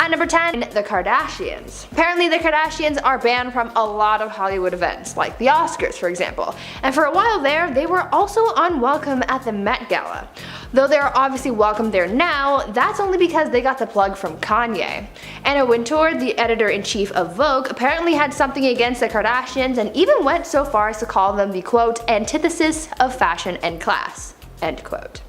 At number 10, the Kardashians. Apparently the Kardashians are banned from a lot of Hollywood events, like the Oscars for example, and for a while there, they were also unwelcome at the Met Gala. Though they are obviously welcome there now, that's only because they got the plug from Kanye. Anna Wintour, the editor-in-chief of Vogue, apparently had something against the Kardashians and even went so far as to call them the quote, antithesis of fashion and class, end quote.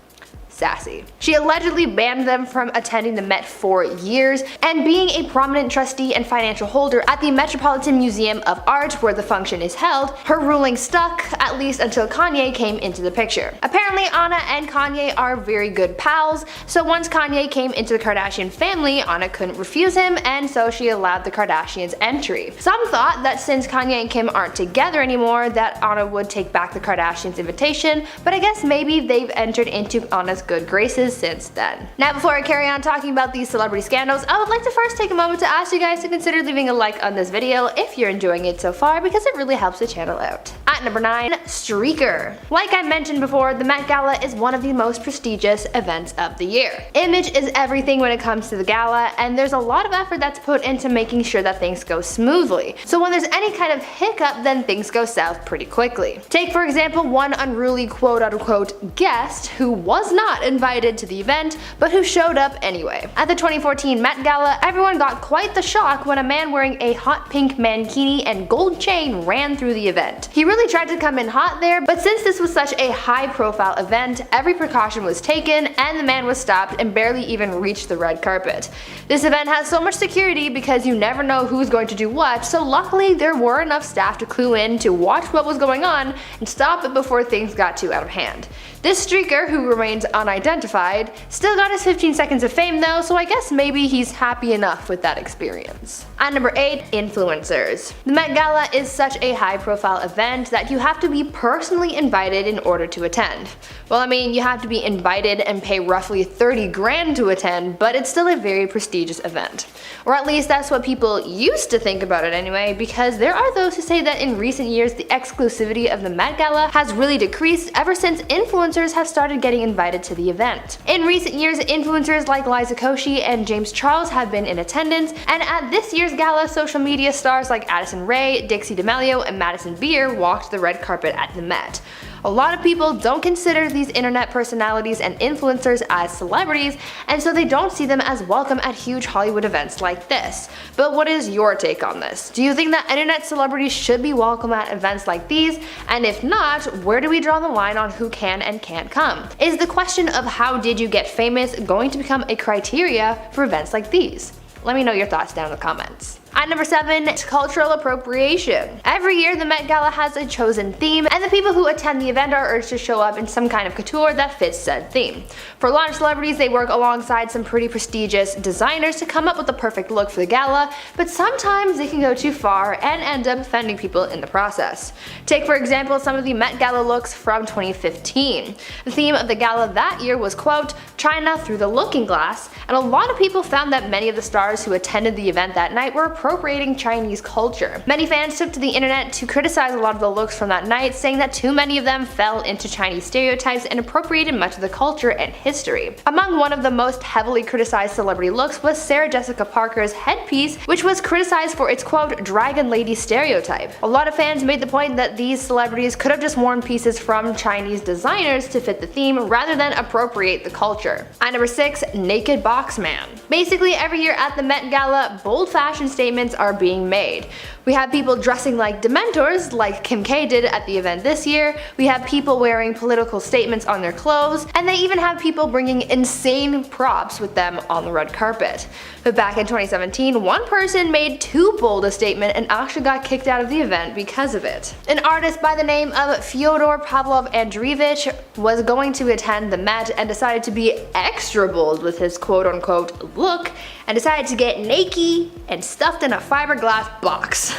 Sassy. She allegedly banned them from attending the Met for years, and being a prominent trustee and financial holder at the Metropolitan Museum of Art where the function is held, her ruling stuck, at least until Kanye came into the picture. Apparently Anna and Kanye are very good pals, so once Kanye came into the Kardashian family, Anna couldn't refuse him, and so she allowed the Kardashians entry. Some thought that since Kanye and Kim aren't together anymore, that Anna would take back the Kardashians' invitation, but I guess maybe they've entered into Anna's good graces since then. Now before I carry on talking about these celebrity scandals, I would like to first take a moment to ask you guys to consider leaving a like on this video if you're enjoying it so far, because it really helps the channel out. At number 9, streaker. Like I mentioned before, the Met Gala is one of the most prestigious events of the year. Image is everything when it comes to the gala, and there's a lot of effort that's put into making sure that things go smoothly. So when there's any kind of hiccup, then things go south pretty quickly. Take for example one unruly quote-unquote guest who was not invited to the event, but who showed up anyway. At the 2014 Met Gala, everyone got quite the shock when a man wearing a hot pink mankini and gold chain ran through the event. He really tried to come in hot there, but since this was such a high-profile event, every precaution was taken and the man was stopped and barely even reached the red carpet. This event has so much security because you never know who's going to do what, so luckily there were enough staff to clue in to watch what was going on and stop it before things got too out of hand. This streaker, who remains unidentified, still got his 15 seconds of fame though, so I guess maybe he's happy enough with that experience. At number 8, influencers. The Met Gala is such a high-profile event that you have to be personally invited in order to attend. Well, I mean, you have to be invited and pay roughly 30 grand to attend, but it's still a very prestigious event. Or at least that's what people used to think about it anyway, because there are those who say that in recent years the exclusivity of the Met Gala has really decreased ever since influencers have started getting invited to the event. In recent years, influencers like Liza Koshy and James Charles have been in attendance, and at this year's gala, social media stars like Addison Rae, Dixie D'Amelio, and Madison Beer walked the red carpet at the Met. A lot of people don't consider these internet personalities and influencers as celebrities, and so they don't see them as welcome at huge Hollywood events like this. But what is your take on this? Do you think that internet celebrities should be welcome at events like these? And if not, where do we draw the line on who can and can't come? Is the question of how did you get famous going to become a criteria for events like these? Let me know your thoughts down in the comments. At number 7, cultural appropriation. Every year the Met Gala has a chosen theme, and the people who attend the event are urged to show up in some kind of couture that fits said theme. For a lot of celebrities, they work alongside some pretty prestigious designers to come up with the perfect look for the gala, but sometimes they can go too far and end up offending people in the process. Take for example some of the Met Gala looks from 2015. The theme of the gala that year was quote, China through the looking glass, and a lot of people found that many of the stars who attended the event that night were appropriating Chinese culture. Many fans took to the internet to criticize a lot of the looks from that night, saying that too many of them fell into Chinese stereotypes and appropriated much of the culture and history. Among one of the most heavily criticized celebrity looks was Sarah Jessica Parker's headpiece, which was criticized for its quote, dragon lady stereotype. A lot of fans made the point that these celebrities could have just worn pieces from Chinese designers to fit the theme rather than appropriate the culture. At number 6, naked box man. Basically every year at the Met Gala, bold fashion statements are being made. We have people dressing like dementors, like Kim K did at the event this year, we have people wearing political statements on their clothes, and they even have people bringing insane props with them on the red carpet. But back in 2017, one person made too bold a statement and actually got kicked out of the event because of it. An artist by the name of Fyodor Pavlov Andreevich was going to attend the Met and decided to be extra bold with his quote-unquote look, and decided to get naked and stuffed in a fiberglass box.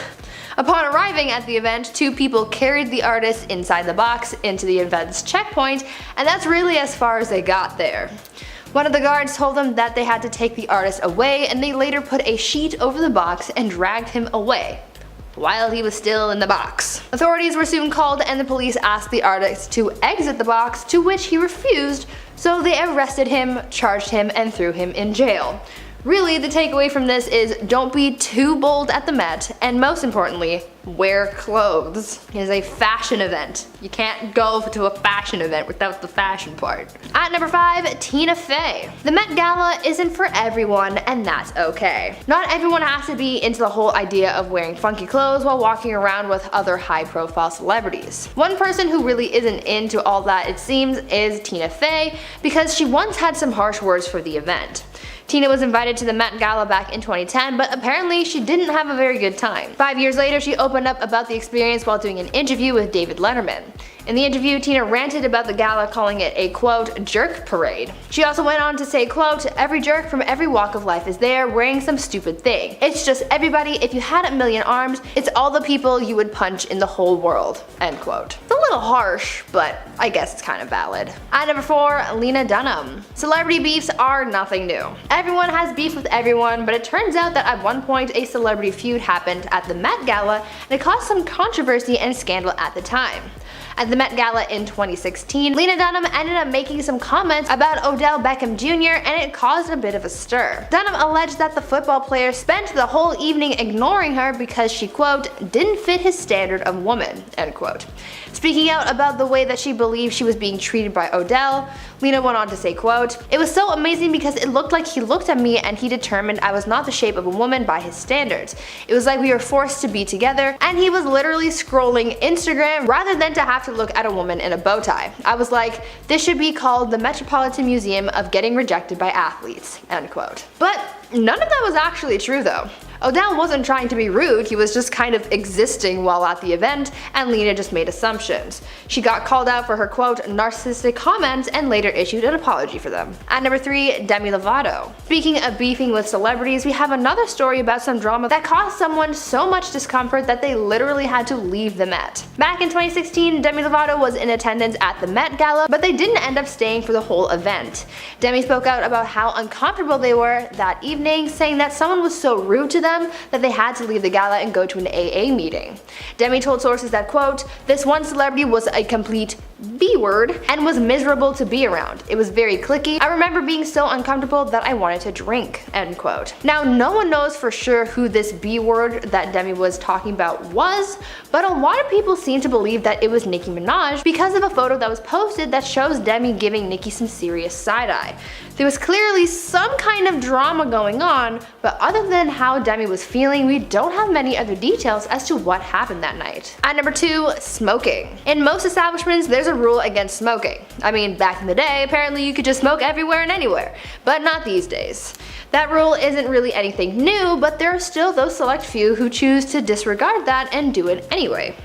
Upon arriving at the event, two people carried the artist inside the box into the event's checkpoint, and that's really as far as they got there. One of the guards told them that they had to take the artist away, and they later put a sheet over the box and dragged him away while he was still in the box. Authorities were soon called and the police asked the artist to exit the box, to which he refused, so they arrested him, charged him, and threw him in jail. Really, the takeaway from this is don't be too bold at the Met, and most importantly, wear clothes. It is a fashion event. You can't go to a fashion event without the fashion part. At number 5, Tina Fey. The Met Gala isn't for everyone, and that's okay. Not everyone has to be into the whole idea of wearing funky clothes while walking around with other high-profile celebrities. One person who really isn't into all that, it seems, is Tina Fey, because she once had some harsh words for the event. Tina was invited to the Met Gala back in 2010, but apparently she didn't have a very good time. 5 years later, she opened up about the experience while doing an interview with David Letterman. In the interview, Tina ranted about the gala, calling it a quote, jerk parade. She also went on to say, quote, every jerk from every walk of life is there wearing some stupid thing. It's just everybody. If you had a million arms, it's all the people you would punch in the whole world, end quote. It's a little harsh, but I guess it's kind of valid. At number 4, Lena Dunham. Celebrity beefs are nothing new. Everyone has beef with everyone, but it turns out that at one point a celebrity feud happened at the Met Gala, and it caused some controversy and scandal at the time. At the Met Gala in 2016, Lena Dunham ended up making some comments about Odell Beckham Jr. and it caused a bit of a stir. Dunham alleged that the football player spent the whole evening ignoring her because she, quote, didn't fit his standard of woman, end quote. Speaking out about the way that she believed she was being treated by Odell, Lena went on to say, quote, it was so amazing because it looked like he looked at me and he determined I was not the shape of a woman by his standards. It was like we were forced to be together, and he was literally scrolling Instagram rather than to have to look at a woman in a bow tie. I was like, this should be called the Metropolitan Museum of Getting Rejected by Athletes, end quote. But none of that was actually true though. Odell wasn't trying to be rude, he was just kind of existing while at the event, and Lena just made assumptions. She got called out for her, quote, narcissistic comments and later issued an apology for them. At number 3, Demi Lovato. Speaking of beefing with celebrities, we have another story about some drama that caused someone so much discomfort that they literally had to leave the Met. Back in 2016, Demi Lovato was in attendance at the Met Gala, but they didn't end up staying for the whole event. Demi spoke out about how uncomfortable they were that evening, saying that someone was so rude to them that they had to leave the gala and go to an AA meeting. Demi told sources that, quote, this one celebrity was a complete B-word and was miserable to be around. It was very cliquey. I remember being so uncomfortable that I wanted to drink, end quote. Now, no one knows for sure who this B-word that Demi was talking about was, but a lot of people seem to believe that it was Nicki Minaj because of a photo that was posted that shows Demi giving Nicki some serious side-eye. There was clearly some kind of drama going on, but other than how Demi was feeling, we don't have many other details as to what happened that night. At number 2, smoking. In most establishments, there's a rule against smoking. I mean, back in the day, apparently you could just smoke everywhere and anywhere, but not these days. That rule isn't really anything new, but there are still those select few who choose to disregard that and do it anyway.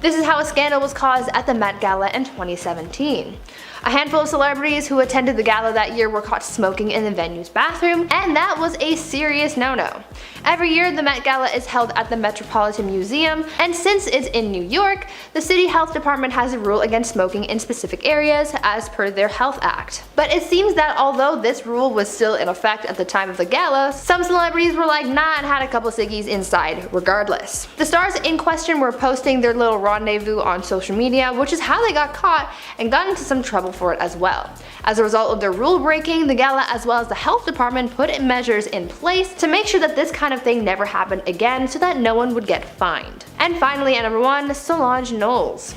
This is how a scandal was caused at the Met Gala in 2017. A handful of celebrities who attended the gala that year were caught smoking in the venue's bathroom, and that was a serious no-no. Every year, the Met Gala is held at the Metropolitan Museum, and since it's in New York, the city health department has a rule against smoking in specific areas as per their Health Act. But it seems that although this rule was still in effect at the time of the gala, some celebrities were like nah and had a couple ciggies inside regardless. The stars in question were posting their little rendezvous on social media, which is how they got caught and got into some trouble for it as well. As a result of their rule breaking, the gala as well as the health department put measures in place to make sure that this kind of thing never happened again so that no one would get fined. And finally, at number 1, Solange Knowles.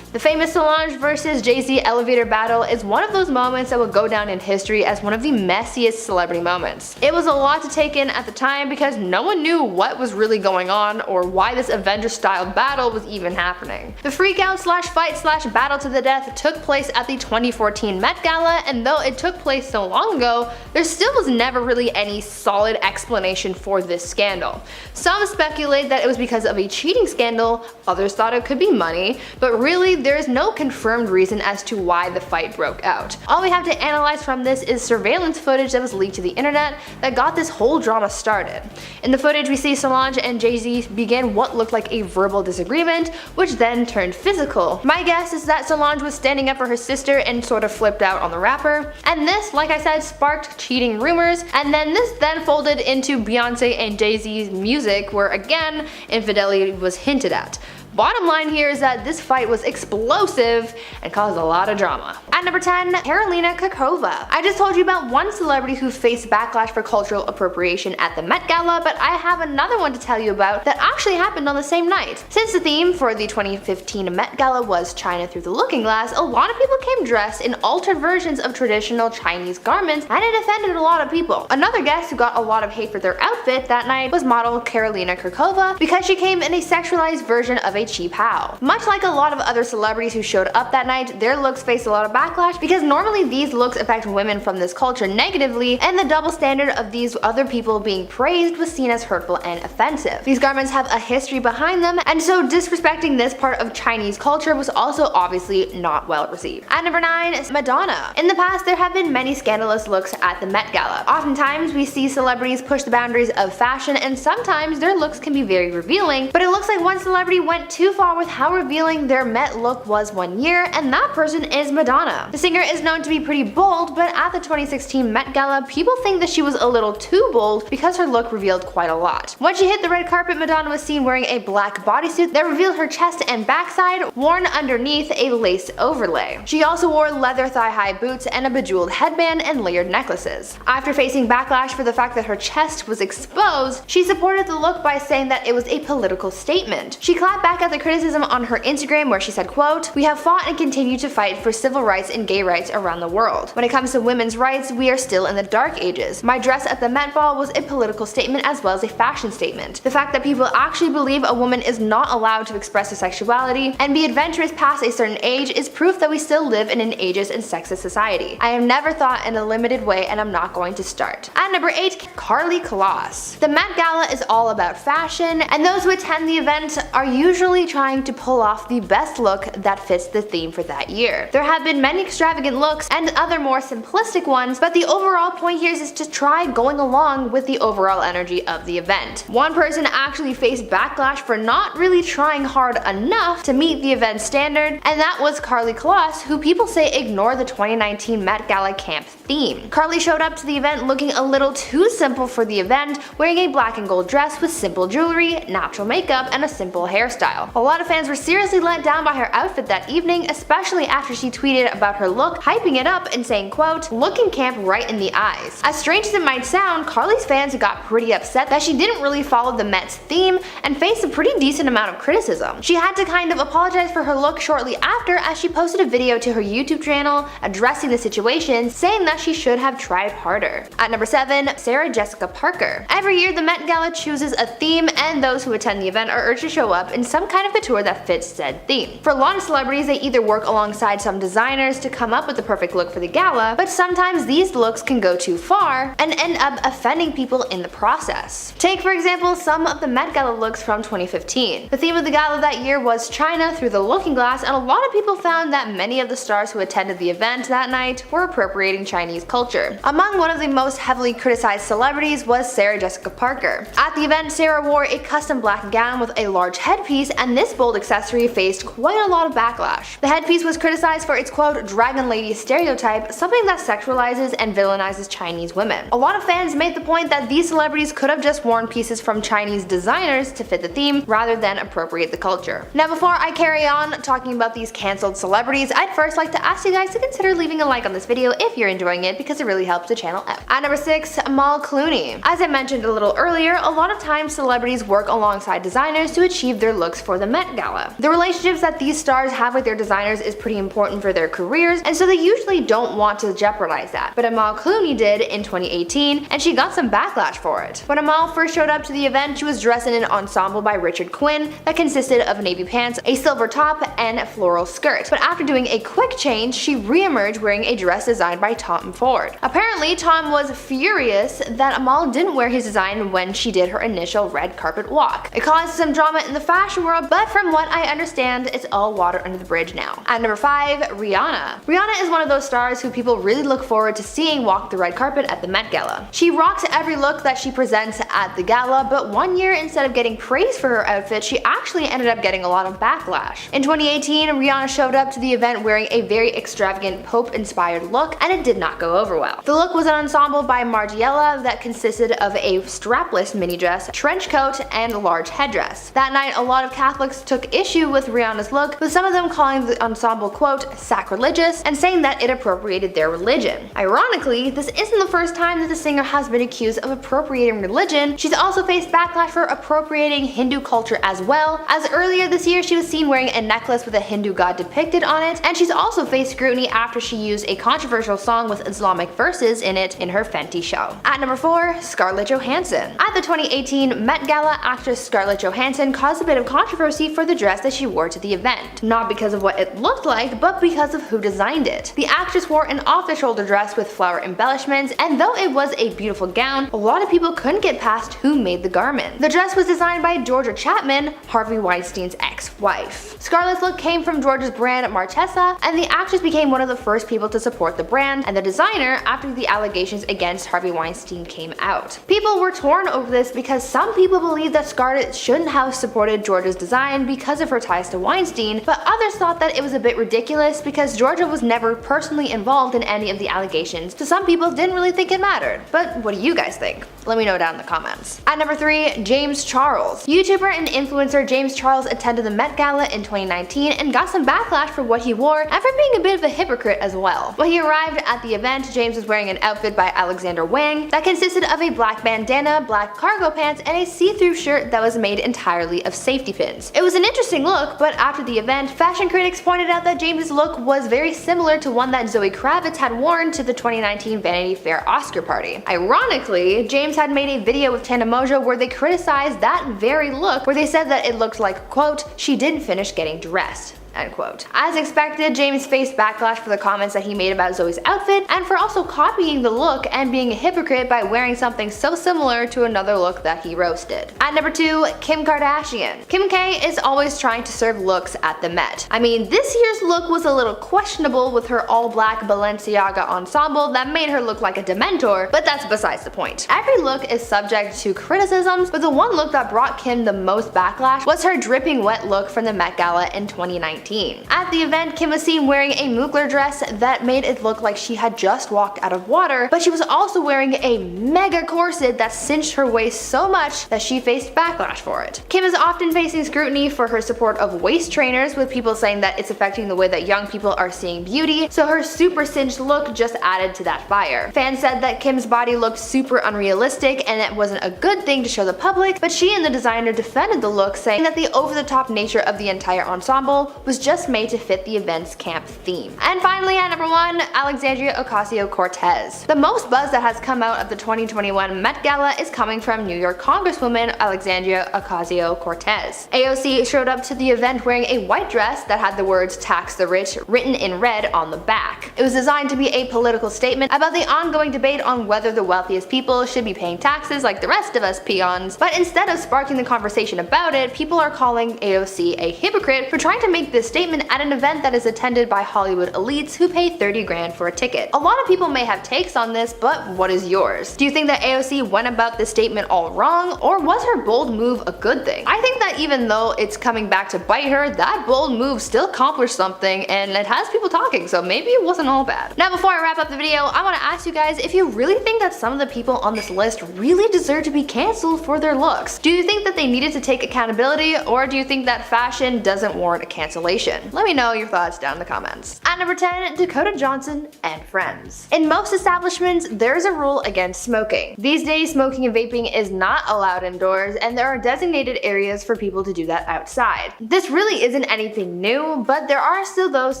The famous Solange versus Jay-Z elevator battle is one of those moments that will go down in history as one of the messiest celebrity moments. It was a lot to take in at the time because no one knew what was really going on or why this Avenger-style battle was even happening. The freakout slash fight slash battle to the death took place at the 2014 Met Gala, and though it took place so long ago, there still was never really any solid explanation for this scandal. Some speculate that it was because of a cheating scandal, others thought it could be money, but really there is no confirmed reason as to why the fight broke out. All we have to analyze from this is surveillance footage that was leaked to the internet that got this whole drama started. In the footage, we see Solange and Jay-Z begin what looked like a verbal disagreement, which then turned physical. My guess is that Solange was standing up for her sister and sort of flipped out on the rapper, and this, like I said, sparked cheating rumors, and then this then folded into Beyonce and Jay-Z's music where again, infidelity was hinted at. Bottom line here is that this fight was explosive and caused a lot of drama. At number 10, Karolina Kurkova. I just told you about one celebrity who faced backlash for cultural appropriation at the Met Gala, but I have another one to tell you about that actually happened on the same night. Since the theme for the 2015 Met Gala was China through the looking glass, a lot of people came dressed in altered versions of traditional Chinese garments, and it offended a lot of people. Another guest who got a lot of hate for their outfit that night was model Karolina Kurkova because she came in a sexualized version of a cheap how. Much like a lot of other celebrities who showed up that night, their looks faced a lot of backlash because normally these looks affect women from this culture negatively, and the double standard of these other people being praised was seen as hurtful and offensive. These garments have a history behind them, and so disrespecting this part of Chinese culture was also obviously not well received. At number 9 is Madonna. In the past, there have been many scandalous looks at the Met Gala. Oftentimes, we see celebrities push the boundaries of fashion, and sometimes their looks can be very revealing, but it looks like one celebrity went too far with how revealing their Met look was one year, and that person is Madonna. The singer is known to be pretty bold, but at the 2016 Met Gala, people think that she was a little too bold because her look revealed quite a lot. When she hit the red carpet, Madonna was seen wearing a black bodysuit that revealed her chest and backside, worn underneath a lace overlay. She also wore leather thigh-high boots and a bejeweled headband and layered necklaces. After facing backlash for the fact that her chest was exposed, she supported the look by saying that it was a political statement. She clapped back at the criticism on her Instagram where she said, quote, "We have fought and continue to fight for civil rights and gay rights around the world. When it comes to women's rights, we are still in the dark ages. My dress at the Met Ball was a political statement as well as a fashion statement. The fact that people actually believe a woman is not allowed to express her sexuality and be adventurous past a certain age is proof that we still live in an ageist and sexist society. I have never thought in a limited way and I'm not going to start." At number 8, Karlie Kloss. The Met Gala is all about fashion, and those who attend the event are usually trying to pull off the best look that fits the theme for that year. There have been many extravagant looks and other more simplistic ones, but the overall point here is to try going along with the overall energy of the event. One person actually faced backlash for not really trying hard enough to meet the event standard, and that was Karlie Kloss, who people say ignored the 2019 Met Gala camp theme. Karlie showed up to the event looking a little too simple for the event, wearing a black and gold dress with simple jewelry, natural makeup, and a simple hairstyle. A lot of fans were seriously let down by her outfit that evening, especially after she tweeted about her look, hyping it up and saying, quote, "Looking camp right in the eyes." As strange as it might sound, Karlie's fans got pretty upset that she didn't really follow the Met's theme and faced a pretty decent amount of criticism. She had to kind of apologize for her look shortly after, as she posted a video to her YouTube channel addressing the situation, saying that she should have tried harder. At number 7, Sarah Jessica Parker. Every year the Met Gala chooses a theme, and those who attend the event are urged to show up in some kind of couture that fits said theme. For a lot of celebrities, they either work alongside some designers to come up with the perfect look for the gala, but sometimes these looks can go too far and end up offending people in the process. Take for example some of the Met Gala looks from 2015. The theme of the gala that year was China through the looking glass, and a lot of people found that many of the stars who attended the event that night were appropriating Chinese culture. Among one of the most heavily criticized celebrities was Sarah Jessica Parker. At the event, Sarah wore a custom black gown with a large headpiece, and this bold accessory faced quite a lot of backlash. The headpiece was criticized for its quote dragon lady stereotype, something that sexualizes and villainizes Chinese women. A lot of fans made the point that these celebrities could have just worn pieces from Chinese designers to fit the theme rather than appropriate the culture. Now before I carry on talking about these cancelled celebrities, I'd first like to ask you guys to consider leaving a like on this video if you're enjoying it, because it really helps the channel out. At number 6, Amal Clooney. As I mentioned a little earlier, a lot of times celebrities work alongside designers to achieve their looks for the Met Gala. The relationships that these stars have with their designers is pretty important for their careers, and so they usually don't want to jeopardize that. But Amal Clooney did in 2018, and she got some backlash for it. When Amal first showed up to the event, she was dressed in an ensemble by Richard Quinn that consisted of navy pants, a silver top, and a floral skirt. But after doing a quick change, she re-emerged wearing a dress designed by Tom Ford. Apparently, Tom was furious that Amal didn't wear his design when she did her initial red carpet walk. It caused some drama in the fashion world, but from what I understand, it's all water under the bridge now. At number 5, Rihanna. Rihanna is one of those stars who people really look forward to seeing walk the red carpet at the Met Gala. She rocks every look that she presents at the gala, but one year, instead of getting praise for her outfit, she actually ended up getting a lot of backlash. In 2018, Rihanna showed up to the event wearing a very extravagant Pope-inspired look, and it did not go over well. The look was an ensemble by Margiela that consisted of a strapless mini dress, trench coat, and large headdress. That night, a lot of Catholics took issue with Rihanna's look, with some of them calling the ensemble, quote, sacrilegious, and saying that it appropriated their religion. Ironically, this isn't the first time that the singer has been accused of appropriating religion. She's also faced backlash for appropriating Hindu culture as well, as earlier this year she was seen wearing a necklace with a Hindu god depicted on it, and she's also faced scrutiny after she used a controversial song with Islamic verses in it in her Fenty show. At number 4, Scarlett Johansson. At the 2018 Met Gala, actress Scarlett Johansson caused a bit of controversy for the dress that she wore to the event. Not because of what it looked like, but because of who designed it. The actress wore an off-the-shoulder dress with flower embellishments, and though it was a beautiful gown, a lot of people couldn't get past who made the garment. The dress was designed by Georgia Chapman, Harvey Weinstein's ex-wife. Scarlett's look came from Georgia's brand Marchesa, and the actress became one of the first people to support the brand and the designer after the allegations against Harvey Weinstein came out. People were torn over this because some people believe that Scarlett shouldn't have supported Georgia's design because of her ties to Weinstein, but others thought that it was a bit ridiculous because Georgia was never personally involved in any of the allegations, so some people didn't really think it mattered. But what do you guys think? Let me know down in the comments. At number 3, James Charles. YouTuber and influencer James Charles attended the Met Gala in 2019 and got some backlash for what he wore and for being a bit of a hypocrite as well. When he arrived at the event, James was wearing an outfit by Alexander Wang that consisted of a black bandana, black cargo pants, and a see-through shirt that was made entirely of safety pins. It was an interesting look, but after the event, fashion critics pointed out that James' look was very similar to one that Zoe Kravitz had worn to the 2019 Vanity Fair Oscar party. Ironically, James had made a video with Tana Mongeau where they criticized that very look, where they said that it looked like, quote, she didn't finish getting dressed. End quote. As expected, James faced backlash for the comments that he made about Zoe's outfit and for also copying the look and being a hypocrite by wearing something so similar to another look that he roasted. At number 2, Kim Kardashian. Kim K is always trying to serve looks at the Met. I mean, this year's look was a little questionable with her all-black Balenciaga ensemble that made her look like a Dementor, but that's besides the point. Every look is subject to criticisms, but the one look that brought Kim the most backlash was her dripping wet look from the Met Gala in 2019. At the event, Kim was seen wearing a Mugler dress that made it look like she had just walked out of water, but she was also wearing a mega corset that cinched her waist so much that she faced backlash for it. Kim is often facing scrutiny for her support of waist trainers, with people saying that it's affecting the way that young people are seeing beauty, so her super cinched look just added to that fire. Fans said that Kim's body looked super unrealistic and it wasn't a good thing to show the public, but she and the designer defended the look, saying that the over-the-top nature of the entire ensemble was just made to fit the event's camp theme. And finally, at number 1, Alexandria Ocasio-Cortez. The most buzz that has come out of the 2021 Met Gala is coming from New York Congresswoman Alexandria Ocasio-Cortez. AOC showed up to the event wearing a white dress that had the words "tax the rich" written in red on the back. It was designed to be a political statement about the ongoing debate on whether the wealthiest people should be paying taxes like the rest of us peons, but instead of sparking the conversation about it, people are calling AOC a hypocrite for trying to make this statement at an event that is attended by Hollywood elites who pay 30 grand for a ticket. A lot of people may have takes on this, but what is yours? Do you think that AOC went about this statement all wrong, or was her bold move a good thing? I think that even though it's coming back to bite her, that bold move still accomplished something and it has people talking, so maybe it wasn't all bad. Now, before I wrap up the video, I want to ask you guys if you really think that some of the people on this list really deserve to be cancelled for their looks. Do you think that they needed to take accountability, or do you think that fashion doesn't warrant a cancellation? Let me know your thoughts down in the comments. At number 10, Dakota Johnson and friends. In most establishments, there's a rule against smoking. These days, smoking and vaping is not allowed indoors, and there are designated areas for people to do that outside. This really isn't anything new, but there are still those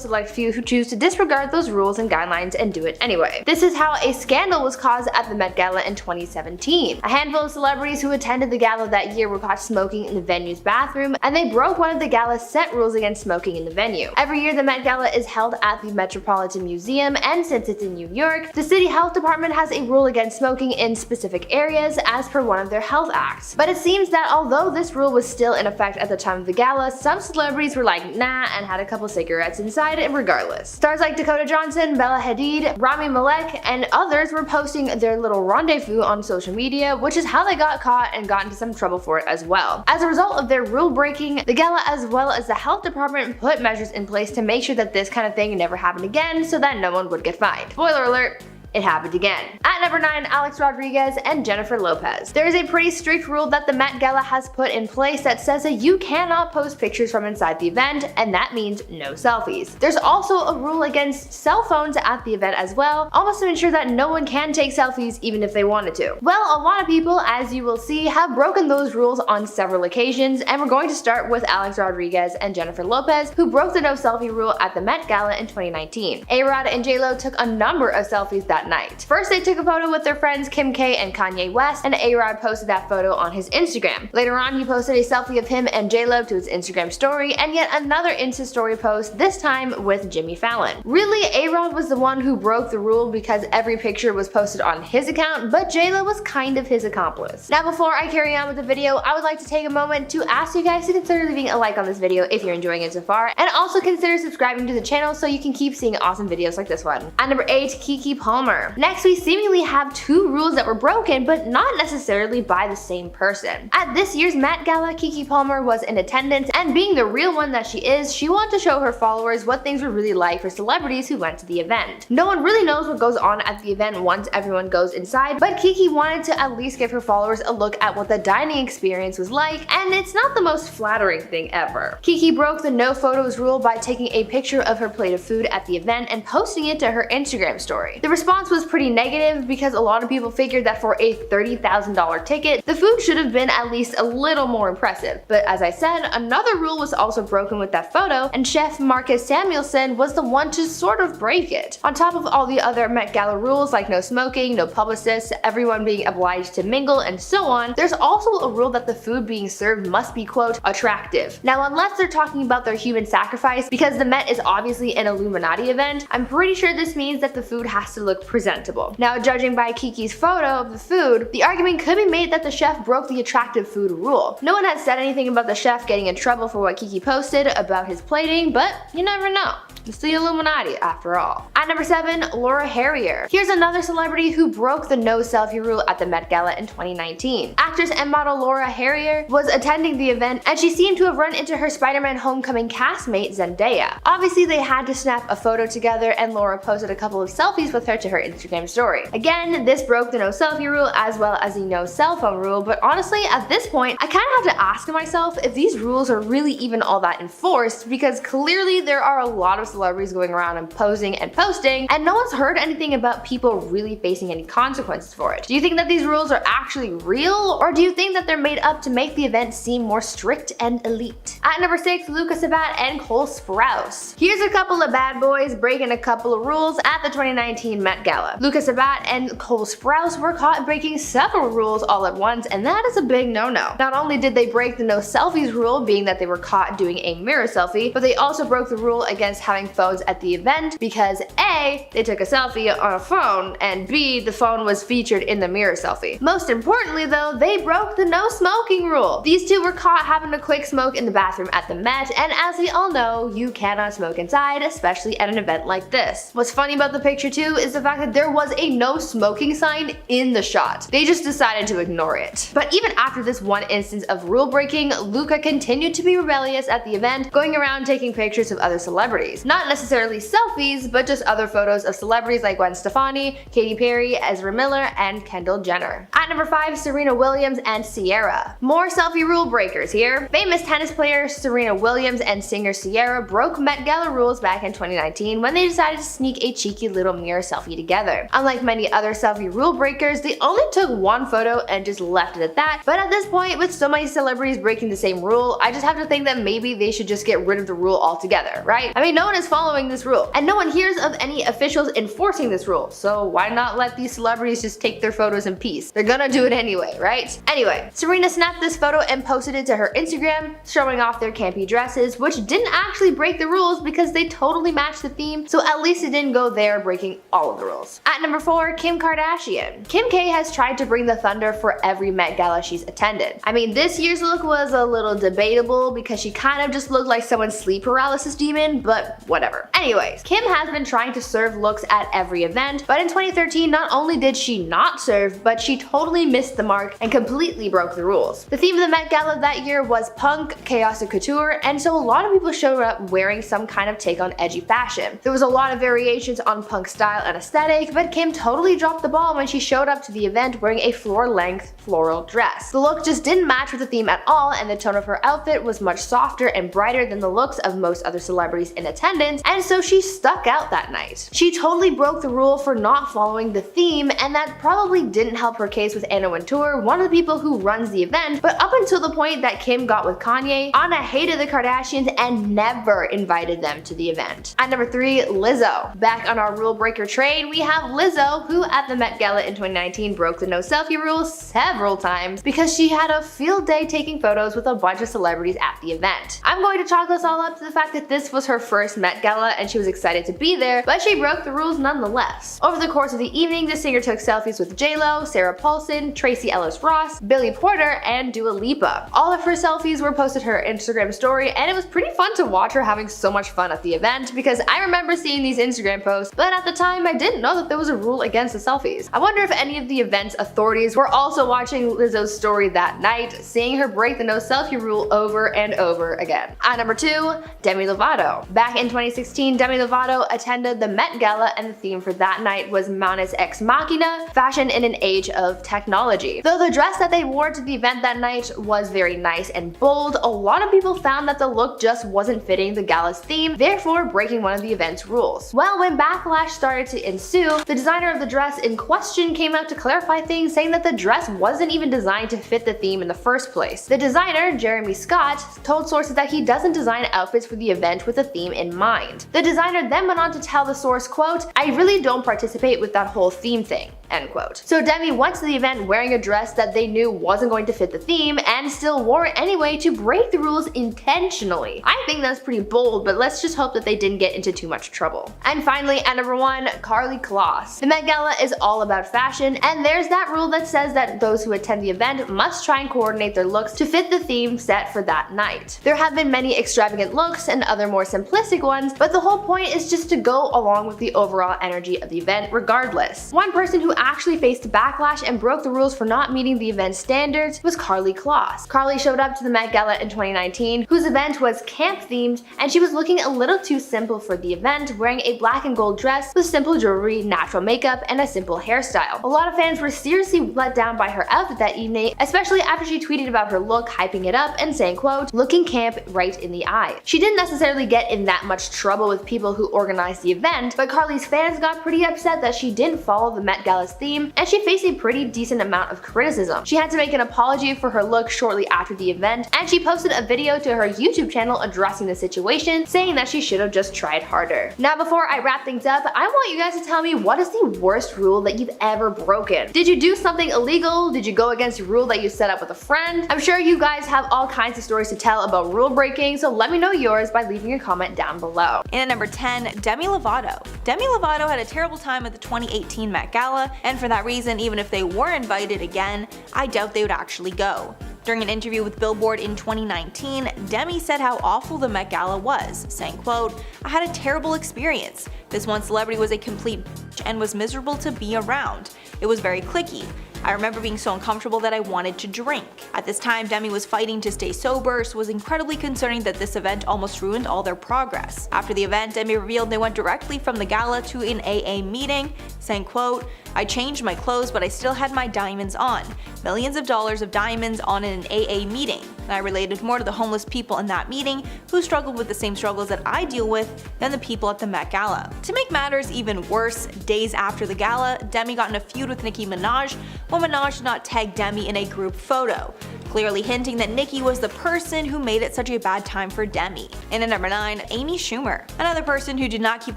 select few who choose to disregard those rules and guidelines and do it anyway. This is how a scandal was caused at the Met Gala in 2017. A handful of celebrities who attended the gala that year were caught smoking in the venue's bathroom, and they broke one of the gala's set rules against smoking in the venue. Every year, the Met Gala is held at the Metropolitan Museum, and since it's in New York, the city health department has a rule against smoking in specific areas as per one of their health acts. But it seems that although this rule was still in effect at the time of the gala, some celebrities were like nah and had a couple cigarettes inside it regardless. Stars like Dakota Johnson, Bella Hadid, Rami Malek, and others were posting their little rendezvous on social media, which is how they got caught and got into some trouble for it as well. As a result of their rule breaking, the gala as well as the health department put measures in place to make sure that this kind of thing never happened again so that no one would get fined. Spoiler alert, it happened again. At number 9, Alex Rodriguez and Jennifer Lopez. There is a pretty strict rule that the Met Gala has put in place that says that you cannot post pictures from inside the event, and that means no selfies. There's also a rule against cell phones at the event as well, almost to ensure that no one can take selfies even if they wanted to. Well, a lot of people, as you will see, have broken those rules on several occasions, and we're going to start with Alex Rodriguez and Jennifer Lopez, who broke the no selfie rule at the Met Gala in 2019. A-Rod and J-Lo took a number of selfies that night. First, they took a photo with their friends Kim K and Kanye West, and A-Rod posted that photo on his Instagram. Later on, he posted a selfie of him and J-Lo to his Instagram story, and yet another Insta story post, this time with Jimmy Fallon. Really, A-Rod was the one who broke the rule because every picture was posted on his account, but J-Lo was kind of his accomplice. Now, before I carry on with the video, I would like to take a moment to ask you guys to consider leaving a like on this video if you're enjoying it so far, and also consider subscribing to the channel so you can keep seeing awesome videos like this one. At number 8, Keke Palmer. Next, we seemingly have two rules that were broken, but not necessarily by the same person. At this year's Met Gala, Keke Palmer was in attendance, and being the real one that she is, she wanted to show her followers what things were really like for celebrities who went to the event. No one really knows what goes on at the event once everyone goes inside, but Keke wanted to at least give her followers a look at what the dining experience was like, and it's not the most flattering thing ever. Keke broke the no photos rule by taking a picture of her plate of food at the event and posting it to her Instagram story. The response was pretty negative because a lot of people figured that for a $30,000 ticket, the food should have been at least a little more impressive. But as I said, another rule was also broken with that photo, and chef Marcus Samuelsson was the one to sort of break it. On top of all the other Met Gala rules like no smoking, no publicists, everyone being obliged to mingle, and so on, there's also a rule that the food being served must be, quote, attractive. Now, unless they're talking about their human sacrifice, because the Met is obviously an Illuminati event, I'm pretty sure this means that the food has to look presentable. Now, judging by Keke's photo of the food, the argument could be made that the chef broke the attractive food rule. No one has said anything about the chef getting in trouble for what Keke posted about his plating, but you never know. It's the Illuminati after all. At number 7, Laura Harrier. Here's another celebrity who broke the no selfie rule at the Met Gala in 2019. Actress and model Laura Harrier was attending the event, and she seemed to have run into her Spider-Man Homecoming castmate Zendaya. Obviously, they had to snap a photo together, and Laura posted a couple of selfies with her to her Instagram story. Again, this broke the no selfie rule as well as the no cell phone rule, but honestly, at this point, I kind of have to ask myself if these rules are really even all that enforced, because clearly there are a lot of celebrities going around and posing and posting, and no one's heard anything about people really facing any consequences for it. Do you think that these rules are actually real, or do you think that they're made up to make the event seem more strict and elite? At number 6, Luka Sabbat and Cole Sprouse. Here's a couple of bad boys breaking a couple of rules at the 2019 Met Gala. Luka Sabbat and Cole Sprouse were caught breaking several rules all at once, and that is a big no-no. Not only did they break the no selfies rule, being that they were caught doing a mirror selfie, but they also broke the rule against having phones at the event because A, they took a selfie on a phone, and B, the phone was featured in the mirror selfie. Most importantly though, they broke the no smoking rule. These two were caught having a quick smoke in the bathroom at the Met, and as we all know, you cannot smoke inside, especially at an event like this. What's funny about the picture too is the fact that there was a no smoking sign in the shot. They just decided to ignore it. But even after this one instance of rule breaking, Luka continued to be rebellious at the event, going around taking pictures of other celebrities. Not necessarily selfies, but just other photos of celebrities like Gwen Stefani, Katy Perry, Ezra Miller, and Kendall Jenner. At number 5, Serena Williams and Ciara. More selfie rule breakers here. Famous tennis player Serena Williams and singer Ciara broke Met Gala rules back in 2019 when they decided to sneak a cheeky little mirror selfie together. Unlike many other selfie rule breakers, they only took one photo and just left it at that, but at this point, with so many celebrities breaking the same rule, I just have to think that maybe they should just get rid of the rule altogether, right? I mean, no one is following this rule, and no one hears of any officials enforcing this rule, so why not let these celebrities just take their photos in peace? They're gonna do it anyway, right? Anyway, Serena snapped this photo and posted it to her Instagram, showing off their campy dresses, which didn't actually break the rules because they totally matched the theme, so at least it didn't go there breaking all of the rules. At number 4, Kim Kardashian. Kim K has tried to bring the thunder for every Met Gala she's attended. I mean, this year's look was a little debatable because she kind of just looked like someone's sleep paralysis demon, but whatever. Anyways, Kim has been trying to serve looks at every event, but in 2013, not only did she not serve, but she totally missed the mark and completely broke the rules. The theme of the Met Gala that year was punk, chaos, and couture, and so a lot of people showed up wearing some kind of take on edgy fashion. There was a lot of variations on punk style and aesthetic, headache, but Kim totally dropped the ball when she showed up to the event wearing a floor-length floral dress. The look just didn't match with the theme at all, and the tone of her outfit was much softer and brighter than the looks of most other celebrities in attendance, and so she stuck out that night. She totally broke the rule for not following the theme, and that probably didn't help her case with Anna Wintour, one of the people who runs the event, but up until the point that Kim got with Kanye, Anna hated the Kardashians and never invited them to the event. At number 3, Lizzo. Back on our rule breaker train, we have Lizzo, who at the Met Gala in 2019 broke the no selfie rule several times because she had a field day taking photos with a bunch of celebrities at the event. I'm going to chalk this all up to the fact that this was her first Met Gala and she was excited to be there, but she broke the rules nonetheless. Over the course of the evening, the singer took selfies with J-Lo, Sarah Paulson, Tracy Ellis Ross, Billy Porter, and Dua Lipa. All of her selfies were posted to her Instagram story, and it was pretty fun to watch her having so much fun at the event because I remember seeing these Instagram posts, but at the time I didn't know that there was a rule against the selfies. I wonder if any of the event's authorities were also watching Lizzo's story that night, seeing her break the no selfie rule over and over again. At number 2, Demi Lovato. Back in 2016, Demi Lovato attended the Met Gala, and the theme for that night was Manus Ex Machina, fashion in an age of technology. Though the dress that they wore to the event that night was very nice and bold, a lot of people found that the look just wasn't fitting the gala's theme, therefore breaking one of the event's rules. Well, when backlash started to ensue, the designer of the dress in question came out to clarify things, saying that the dress wasn't even designed to fit the theme in the first place. The designer, Jeremy Scott, told sources that he doesn't design outfits for the event with a theme in mind. The designer then went on to tell the source, quote, "I really don't participate with that whole theme thing." End quote. So Demi went to the event wearing a dress that they knew wasn't going to fit the theme and still wore it anyway to break the rules intentionally. I think that's pretty bold, but let's just hope that they didn't get into too much trouble. And finally, at number 1, Karlie Kloss. The Met Gala is all about fashion, and there's that rule that says that those who attend the event must try and coordinate their looks to fit the theme set for that night. There have been many extravagant looks and other more simplistic ones, but the whole point is just to go along with the overall energy of the event regardless. One person who actually faced backlash and broke the rules for not meeting the event's standards was Karlie Kloss. Karlie showed up to the Met Gala in 2019, whose event was camp themed, and she was looking a little too simple for the event, wearing a black and gold dress with simple jewelry, natural makeup, and a simple hairstyle. A lot of fans were seriously let down by her outfit that evening, especially after she tweeted about her look, hyping it up and saying, quote, "Looking camp right in the eye." She didn't necessarily get in that much trouble with people who organized the event, but Karlie's fans got pretty upset that she didn't follow the Met Gala's theme, and she faced a pretty decent amount of criticism. She had to make an apology for her look shortly after the event, and she posted a video to her YouTube channel addressing the situation, saying that she should have just tried harder. Now, before I wrap things up, I want you guys to tell me, what is the worst rule that you've ever broken? Did you do something illegal? Did you go against a rule that you set up with a friend? I'm sure you guys have all kinds of stories to tell about rule breaking, so let me know yours by leaving a comment down below. And at number 10, Demi Lovato. Demi Lovato had a terrible time at the 2018 Met Gala, and for that reason, even if they were invited again, I doubt they would actually go. During an interview with Billboard in 2019, Demi said how awful the Met Gala was, saying, quote, "I had a terrible experience. This one celebrity was a complete bitch and was miserable to be around. It was very cliquey. I remember being so uncomfortable that I wanted to drink." At this time, Demi was fighting to stay sober, so it was incredibly concerning that this event almost ruined all their progress. After the event, Demi revealed they went directly from the gala to an AA meeting, saying, quote, "I changed my clothes, but I still had my diamonds on. Millions of dollars of diamonds on an AA meeting. And I related more to the homeless people in that meeting who struggled with the same struggles that I deal with than the people at the Met Gala." To make matters even worse, days after the gala, Demi got in a feud with Nicki Minaj when Minaj did not tag Demi in a group photo, clearly hinting that Nicki was the person who made it such a bad time for Demi. And at number 9, Amy Schumer. Another person who did not keep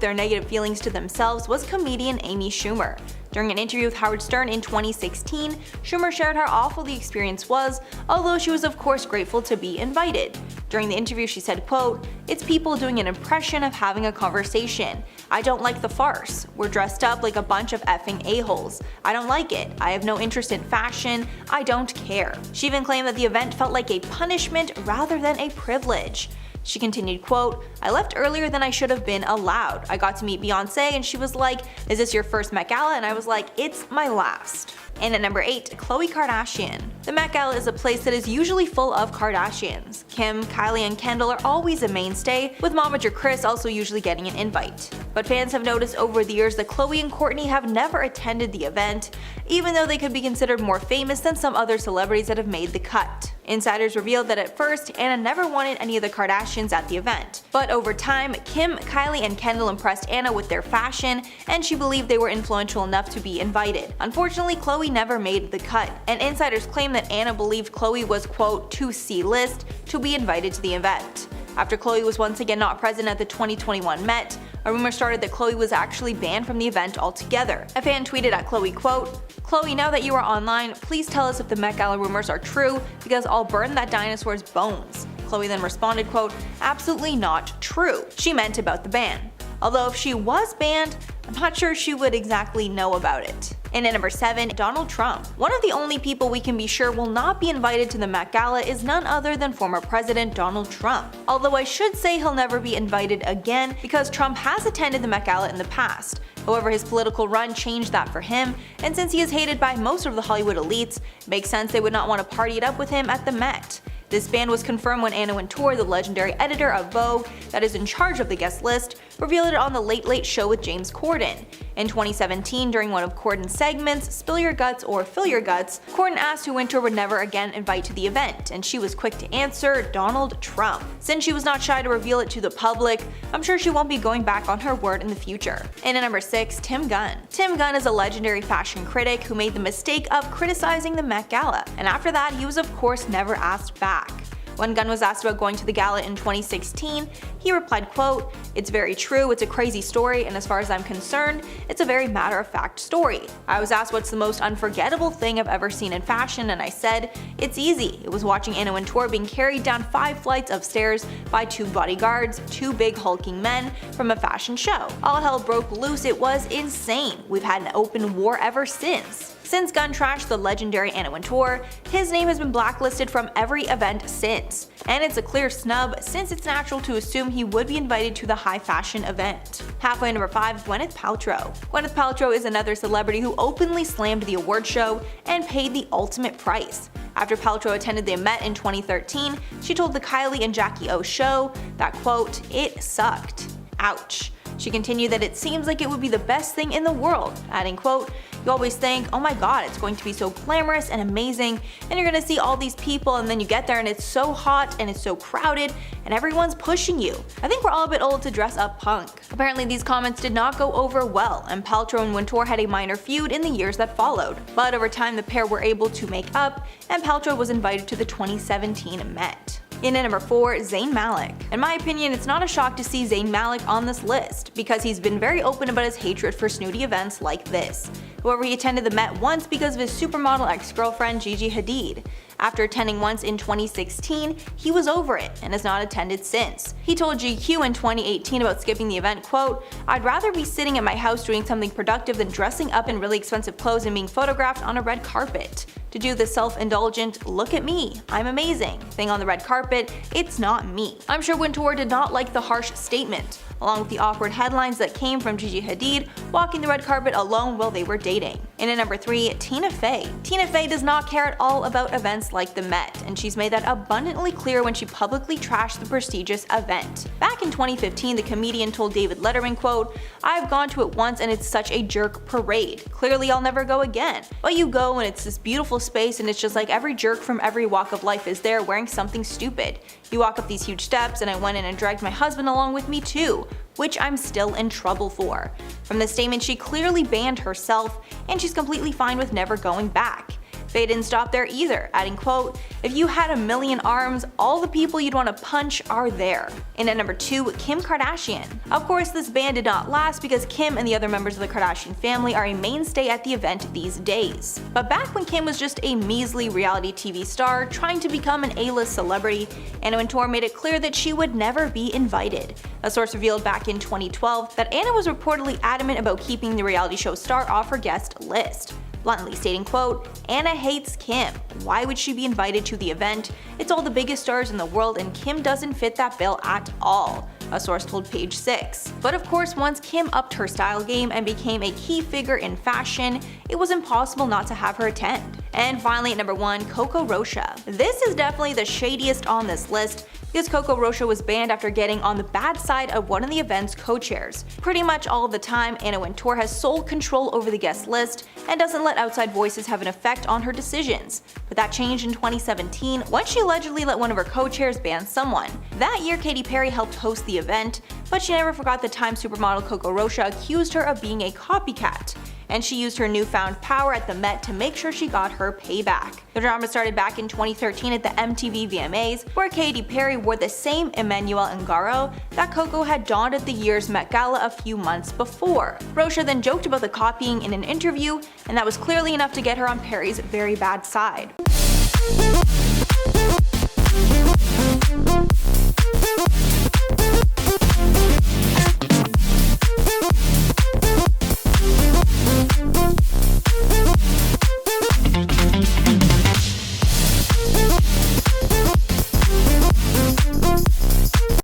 their negative feelings to themselves was comedian Amy Schumer. During an interview with Howard Stern in 2016, Schumer shared how awful the experience was, although she was of course grateful to be invited. During the interview she said, quote, "It's people doing an impression of having a conversation. I don't like the farce. We're dressed up like a bunch of effing a-holes. I don't like it. I have no interest in fashion. I don't care." She even claimed that the event felt like a punishment rather than a privilege. She continued, quote, "I left earlier than I should have been allowed. I got to meet Beyonce and she was like, 'Is this your first Met Gala?' And I was like, 'It's my last.'" And at number 8, Khloe Kardashian. The Met Gala is a place that is usually full of Kardashians. Kim, Kylie, and Kendall are always a mainstay, with momager Kris also usually getting an invite. But fans have noticed over the years that Khloe and Kourtney have never attended the event, even though they could be considered more famous than some other celebrities that have made the cut. Insiders revealed that at first, Anna never wanted any of the Kardashians at the event. But over time, Kim, Kylie, and Kendall impressed Anna with their fashion, and she believed they were influential enough to be invited. Unfortunately, Khloe never made the cut, and insiders claim that Anna believed Khloe was, quote, too C-list to be invited to the event. After Khloe was once again not present at the 2021 Met, a rumor started that Khloe was actually banned from the event altogether. A fan tweeted at Khloe, quote, "Khloe, now that you are online, please tell us if the Met Gala rumors are true, because I'll burn that dinosaur's bones." Khloe then responded, quote, "Absolutely not true." She meant about the ban. Although if she was banned, I'm not sure she would exactly know about it. And at number 7, Donald Trump. One of the only people we can be sure will not be invited to the Met Gala is none other than former President Donald Trump. Although I should say he'll never be invited again, because Trump has attended the Met Gala in the past. However, his political run changed that for him, and since he is hated by most of the Hollywood elites, it makes sense they would not want to party it up with him at the Met. This ban was confirmed when Anna Wintour, the legendary editor of Vogue that is in charge of the guest list, revealed it on the Late Late Show with James Corden. In 2017, during one of Corden's segments, Spill Your Guts or Fill Your Guts, Corden asked who Wintour would never again invite to the event, and she was quick to answer, Donald Trump. Since she was not shy to reveal it to the public, I'm sure she won't be going back on her word in the future. And at number 6, Tim Gunn. Tim Gunn is a legendary fashion critic who made the mistake of criticizing the Met Gala, and after that he was of course never asked back. When Gunn was asked about going to the gala in 2016, he replied, quote, "It's very true, it's a crazy story, and as far as I'm concerned, it's a very matter-of-fact story. I was asked what's the most unforgettable thing I've ever seen in fashion, and I said, it's easy. It was watching Anna Wintour being carried down 5 flights of stairs by 2 bodyguards, 2 big hulking men, from a fashion show. All hell broke loose, it was insane. We've had an open war ever since." Since Gunn trashed the legendary Anna Wintour, his name has been blacklisted from every event since. And it's a clear snub, since it's natural to assume he would be invited to the high fashion event. Halfway number 5, Gwyneth Paltrow. Gwyneth Paltrow is another celebrity who openly slammed the award show and paid the ultimate price. After Paltrow attended the Met in 2013, she told the Kylie and Jackie O show that, quote, "It sucked. Ouch." She continued that it seems like it would be the best thing in the world, adding, quote, "You always think, oh my god, it's going to be so glamorous and amazing, and you're gonna see all these people, and then you get there and it's so hot and it's so crowded and everyone's pushing you. I think we're all a bit old to dress up punk." Apparently these comments did not go over well, and Paltrow and Wintour had a minor feud in the years that followed. But over time the pair were able to make up, and Paltrow was invited to the 2017 Met. In at number 4, Zayn Malik. In my opinion, it's not a shock to see Zayn Malik on this list, because he's been very open about his hatred for snooty events like this. However, he attended the Met once because of his supermodel ex-girlfriend Gigi Hadid. After attending once in 2016, he was over it and has not attended since. He told GQ in 2018 about skipping the event, quote, "I'd rather be sitting at my house doing something productive than dressing up in really expensive clothes and being photographed on a red carpet. To do the self-indulgent, look at me, I'm amazing, thing on the red carpet, it's not me." I'm sure Wintour did not like the harsh statement, along with the awkward headlines that came from Gigi Hadid walking the red carpet alone while they were dating. And at number 3, Tina Fey. Tina Fey does not care at all about events like the Met, and she's made that abundantly clear when she publicly trashed the prestigious event. Back in 2015, the comedian told David Letterman, quote, "I've gone to it once and it's such a jerk parade. Clearly I'll never go again. But you go and it's this beautiful space and it's just like every jerk from every walk of life is there wearing something stupid. You walk up these huge steps and I went in and dragged my husband along with me too, which I'm still in trouble for." From this statement, she clearly banned herself, and she's completely fine with never going back. Fey didn't stop there either, adding, quote, "If you had a million arms, all the people you'd want to punch are there." And at number 2, Kim Kardashian. Of course, this ban did not last because Kim and the other members of the Kardashian family are a mainstay at the event these days. But back when Kim was just a measly reality TV star trying to become an A-list celebrity, Anna Wintour made it clear that she would never be invited. A source revealed back in 2012 that Anna was reportedly adamant about keeping the reality show star off her guest list, bluntly stating, quote, "Anna hates Kim. Why would she be invited to the event? It's all the biggest stars in the world and Kim doesn't fit that bill at all. a source told Page 6. But of course, once Kim upped her style game and became a key figure in fashion, it was impossible not to have her attend. And finally, at number 1, Coco Rocha. This is definitely the shadiest on this list, because Coco Rocha was banned after getting on the bad side of one of the event's co-chairs. Pretty much all of the time, Anna Wintour has sole control over the guest list and doesn't let outside voices have an effect on her decisions. But that changed in 2017 when she allegedly let one of her co-chairs ban someone. That year, Katy Perry helped host the event, but she never forgot the time supermodel Coco Rocha accused her of being a copycat, and she used her newfound power at the Met to make sure she got her payback. The drama started back in 2013 at the MTV VMAs, where Katy Perry wore the same Emmanuel Ungaro that Coco had donned at the year's Met Gala a few months before. Rocha then joked about the copying in an interview, and that was clearly enough to get her on Perry's very bad side.